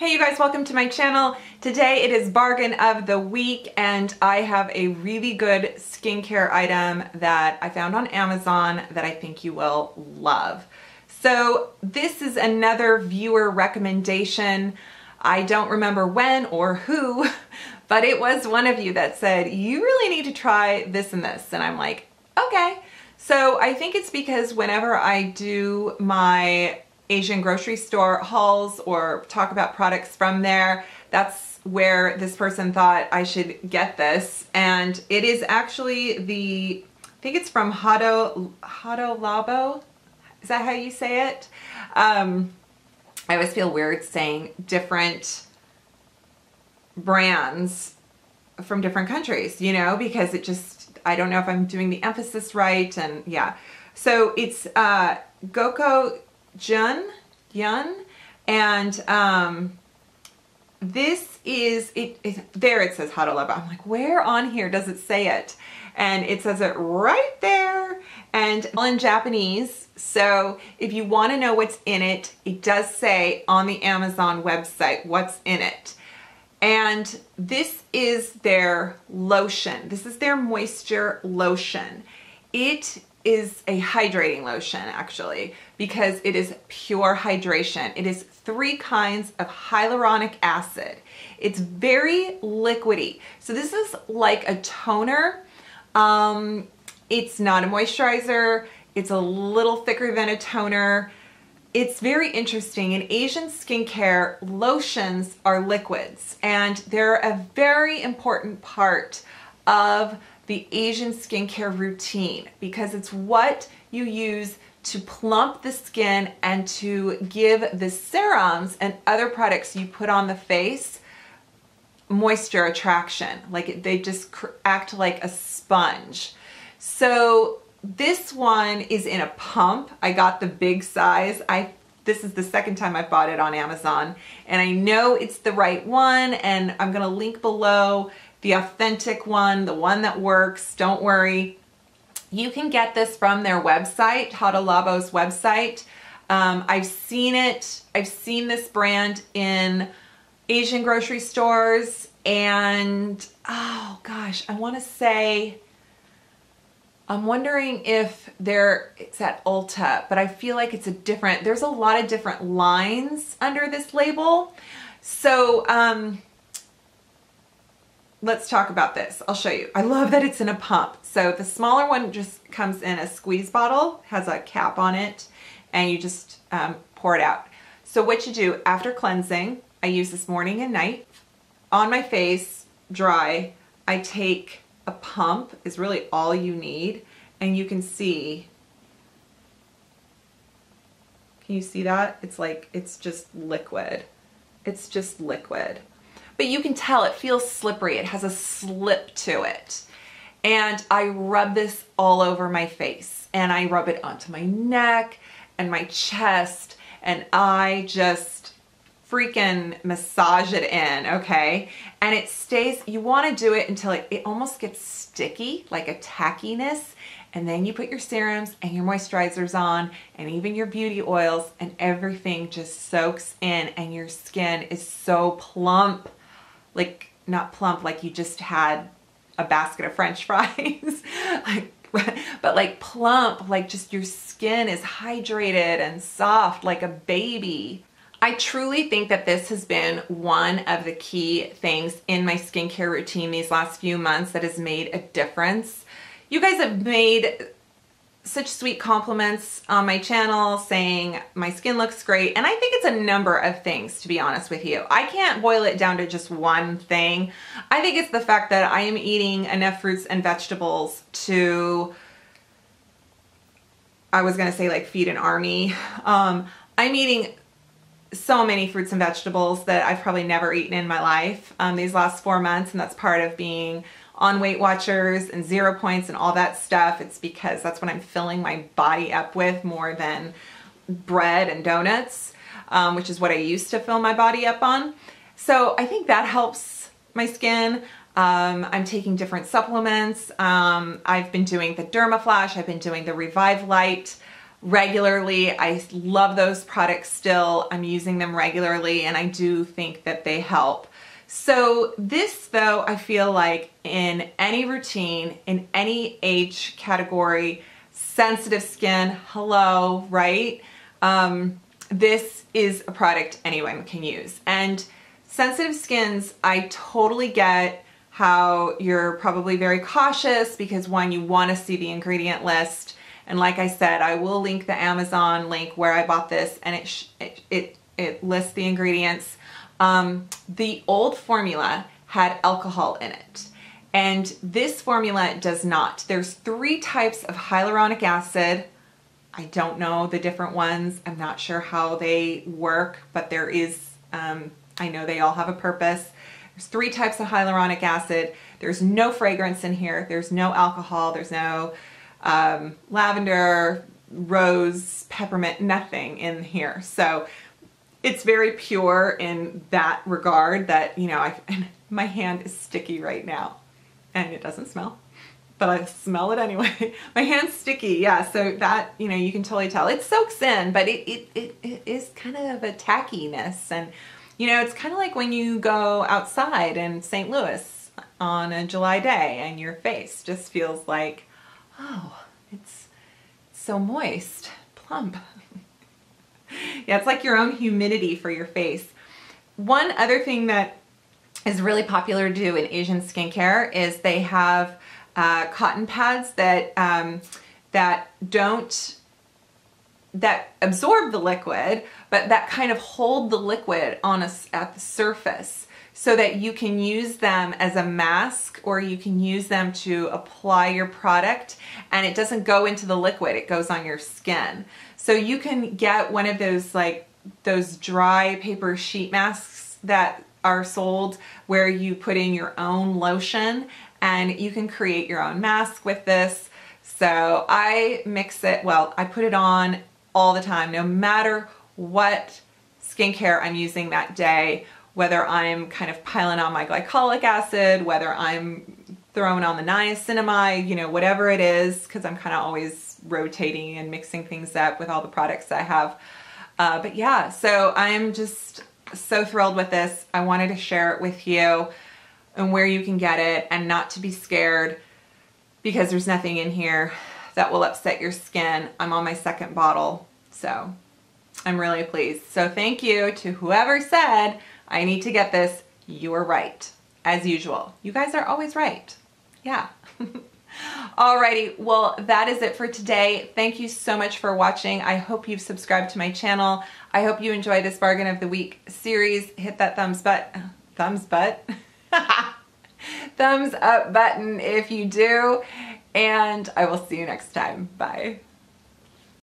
Hey you guys, welcome to my channel. Today it is bargain of the week and I have a really good skincare item that I found on Amazon that I think you will love. So this is another viewer recommendation. I don't remember when or who, but it was one of you that said, you really need to try this and this. And I'm like, okay. So I think it's because whenever I do my Asian grocery store hauls or talk about products from there, that's where this person thought I should get this. And it is actually I think it's from Labo. Is that how you say it? I always feel weird saying different brands from different countries, you know, because it just, I don't know if I'm doing the emphasis right. And yeah, so it's Goko Yun, and this is there it says how to love it. I'm like, where on here does it say it? And it says it right there and all in Japanese. So if you want to know what's in it, it does say on the Amazon website what's in it. And this is their lotion. This is their moisture lotion. It is a hydrating lotion actually, because it is pure hydration. It is 3 kinds of hyaluronic acid. It's very liquidy. So this is like a toner. It's not a moisturizer. It's a little thicker than a toner. It's very interesting. In Asian skincare, lotions are liquids, and they're a very important part of the Asian skincare routine because it's what you use to plump the skin and to give the serums and other products you put on the face moisture attraction. Like they just act like a sponge. So this one is in a pump. I got the big size. This is the second time I bought it on Amazon, and I know it's the right one, and I'm gonna link below the authentic one, the one that works. Don't worry. You can get this from their website, Labo's website. I've seen it. I've seen this brand in Asian grocery stores, and oh gosh, I want to say, I'm wondering if it's at Ulta, but I feel like it's there's a lot of different lines under this label. So, let's talk about this. I'll show you. I love that it's in a pump. So the smaller one just comes in a squeeze bottle, has a cap on it, and you just pour it out. So what you do after cleansing, I use this morning and night. On my face, dry, I take a pump, is really all you need, and you can see, can you see that? It's like, it's just liquid. It's just liquid. But you can tell it feels slippery. It has a slip to it. And I rub this all over my face, and I rub it onto my neck and my chest, and I just freaking massage it in, okay? And it stays, you want to do it until it almost gets sticky, like a tackiness, and then you put your serums and your moisturizers on and even your beauty oils, and everything just soaks in, and your skin is so plump. Like, not plump like you just had a basket of French fries, but like plump, like just your skin is hydrated and soft like a baby. I truly think that this has been one of the key things in my skincare routine these last few months that has made a difference. You guys have made such sweet compliments on my channel saying my skin looks great, and I think it's a number of things, to be honest with you. I can't boil it down to just one thing. I think it's the fact that I am eating enough fruits and vegetables to, I was gonna say like feed an army. I'm eating so many fruits and vegetables that I've probably never eaten in my life these last 4 months, and that's part of being on Weight Watchers and 0 points and all that stuff. It's because that's what I'm filling my body up with more than bread and donuts, which is what I used to fill my body up on. So I think that helps my skin. I'm taking different supplements. I've been doing the Dermaflash. I've been doing the Revive Light regularly. I love those products still. I'm using them regularly, and I do think that they help. So this, though, I feel like in any routine, in any age category, sensitive skin, hello, right? This is a product anyone can use. And sensitive skins, I totally get how you're probably very cautious because, one, you want to see the ingredient list. And like I said, I will link the Amazon link where I bought this, and it lists the ingredients. The old formula had alcohol in it, and this formula does not. There's 3 types of hyaluronic acid. I don't know the different ones. I'm not sure how they work, but there is, I know they all have a purpose. There's 3 types of hyaluronic acid. There's no fragrance in here. There's no alcohol. There's no lavender, rose, peppermint, nothing in here. So it's very pure in that regard that, you know, my hand is sticky right now and it doesn't smell, but I smell it anyway. My hand's sticky, yeah, so that, you know, you can totally tell. It soaks in, but it is kind of a tackiness. And, you know, it's kind of like when you go outside in St. Louis on a July day and your face just feels like, oh, it's so moist, plump. Yeah, it's like your own humidity for your face. One other thing that is really popular to do in Asian skincare is they have cotton pads that that absorb the liquid, but that kind of hold the liquid at the surface, so that you can use them as a mask, or you can use them to apply your product and it doesn't go into the liquid, it goes on your skin. So you can get one of those, like those dry paper sheet masks that are sold where you put in your own lotion and you can create your own mask with this. So I mix it, well, I put it on all the time, no matter what skincare I'm using that day, whether I'm kind of piling on my glycolic acid, whether I'm throwing on the niacinamide, you know, whatever it is, because I'm kind of always rotating and mixing things up with all the products I have. But yeah, so I'm just so thrilled with this. I wanted to share it with you and where you can get it, and not to be scared because there's nothing in here that will upset your skin. I'm on my 2nd bottle, so I'm really pleased. So thank you to whoever said I need to get this. You were right, as usual. You guys are always right. Yeah. Alrighty, well, that is it for today. Thank you so much for watching. I hope you've subscribed to my channel. I hope you enjoy this Bargain of the Week series. Hit that thumbs up button if you do, and I will see you next time. Bye.